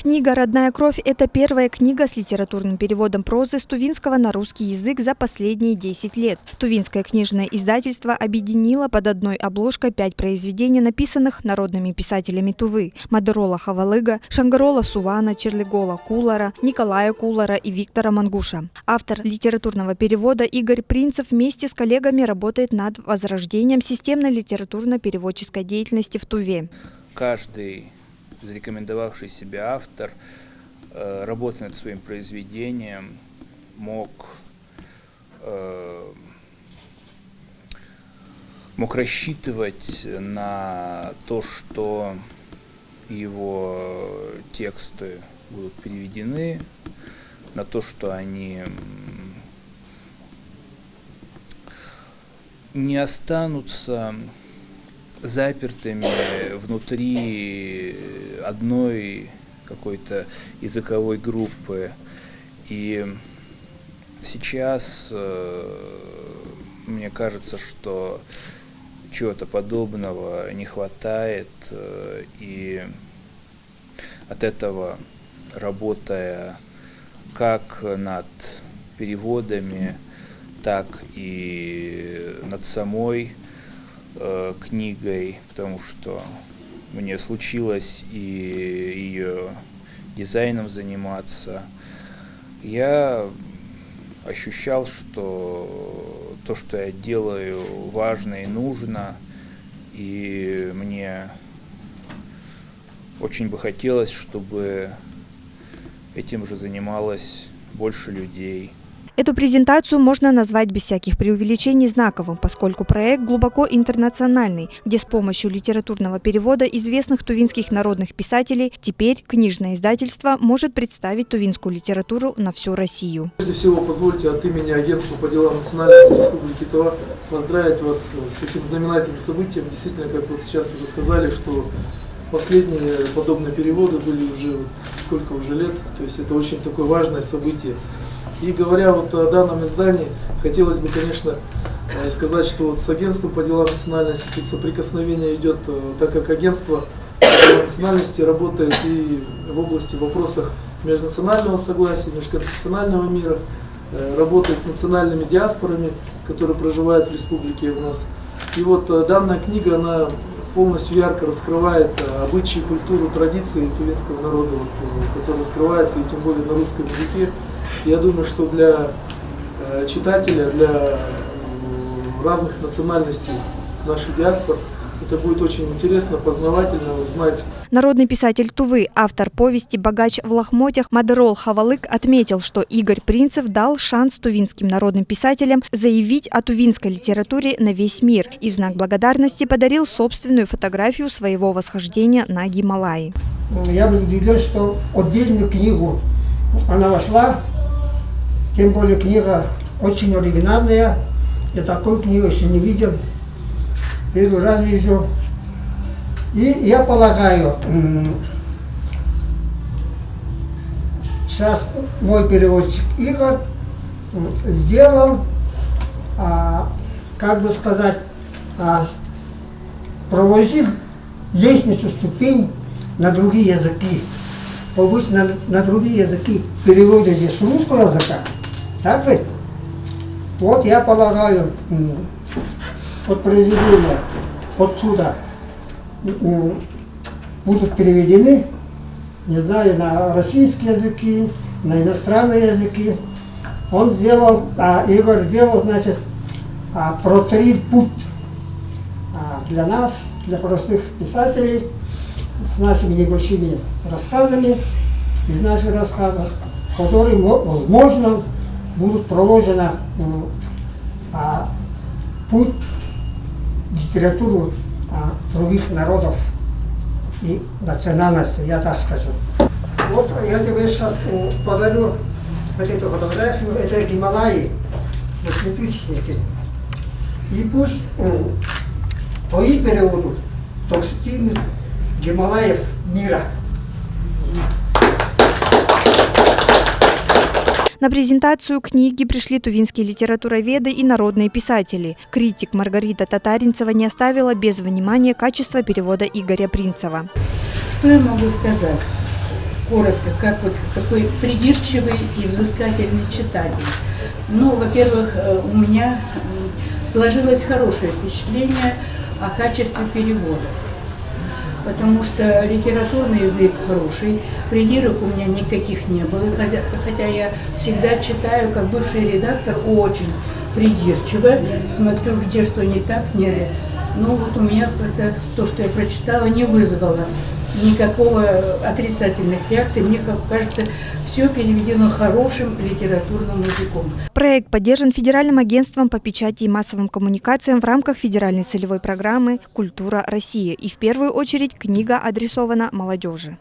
Книга «Родная кровь» – это первая книга с литературным переводом прозы с тувинского на русский язык за последние 10 лет. Тувинское книжное издательство объединило под одной обложкой 5 произведений, написанных народными писателями Тувы – Мадырола Хавалыга, Шангарола Сувана, Черлигола Кулара, Николая Кулара и Виктора Мангуша. Автор литературного перевода Игорь Принцев вместе с коллегами работает над возрождением системной литературно-переводческой деятельности в Туве. Каждый зарекомендовавший себя автор, работая над своим произведением, мог рассчитывать на то, что его тексты будут переведены, на то, что они не останутся запертыми внутри одной какой-то языковой группы. И сейчас мне кажется, что чего-то подобного не хватает, и от этого, работая как над переводами, так и над самой книгой, потому что мне случилось и ее дизайном заниматься, я ощущал, что то, что я делаю, важно и нужно, и мне очень бы хотелось, чтобы этим же занималось больше людей. Эту презентацию можно назвать без всяких преувеличений знаковым, поскольку проект глубоко интернациональный, где с помощью литературного перевода известных тувинских народных писателей теперь книжное издательство может представить тувинскую литературу на всю Россию. Прежде всего, позвольте от имени Агентства по делам национальности Республики Тува поздравить вас с таким знаменательным событием. Действительно, как вот сейчас уже сказали, что последние подобные переводы были уже сколько уже лет, то есть это очень такое важное событие. И говоря вот о данном издании, хотелось бы, конечно, сказать, что вот с агентством по делам национальности тут соприкосновение идет, так как агентство по делам национальности работает и в области вопросов межнационального согласия, межконфессионального мира, работает с национальными диаспорами, которые проживают в республике у нас. И вот данная книга, она полностью ярко раскрывает обычаи, культуру, традиции тувинского народа, вот, который раскрывается и тем более на русском языке. Я думаю, что для читателя, для разных национальностей наших диаспор, это будет очень интересно, познавательно узнать. Народный писатель Тувы, автор повести «Богач в лохмотьях» Мадырол Хавалык отметил, что Игорь Принцев дал шанс тувинским народным писателям заявить о тувинской литературе на весь мир и в знак благодарности подарил собственную фотографию своего восхождения на Гималаи. Я бы удивлен, что отдельную книгу она вошла. Тем более книга очень оригинальная. Я такую книгу еще не видел. Первый раз вижу. И я полагаю, сейчас мой переводчик Игорь сделал, как бы сказать, проложил лестницу, ступень на другие языки. Обычно на другие языки переводят с русского языка. Так ведь? Вот я полагаю, от произведения отсюда будут переведены, не знаю, на российские языки, на иностранные языки. Он сделал, Игорь сделал, значит, проторил путь для нас, для простых писателей, с нашими небольшими рассказами, из наших рассказов, которые, возможно, будут проложены путь литературы других народов и национальностей, я так скажу. Вот я тебе сейчас подарю вот эту фотографию, это Гималаи, восьмитысячники. И пусть твои переводы достигнут Гималаев мира. На презентацию книги пришли тувинские литературоведы и народные писатели. Критик Маргарита Татаринцева не оставила без внимания качество перевода Игоря Принцева. Что я могу сказать? коротко, как вот такой придирчивый и взыскательный читатель. Ну, во-первых, у меня сложилось хорошее впечатление о качестве перевода, потому что литературный язык хороший, придирок у меня никаких не было, хотя я всегда читаю, как бывший редактор, очень придирчиво, смотрю, где что не так, не. Но вот у меня это, то, что я прочитала, не вызвало никакого отрицательных реакций. Мне кажется, все переведено хорошим литературным языком. Проект поддержан Федеральным агентством по печати и массовым коммуникациям в рамках федеральной целевой программы «Культура России». И в первую очередь книга адресована молодежи.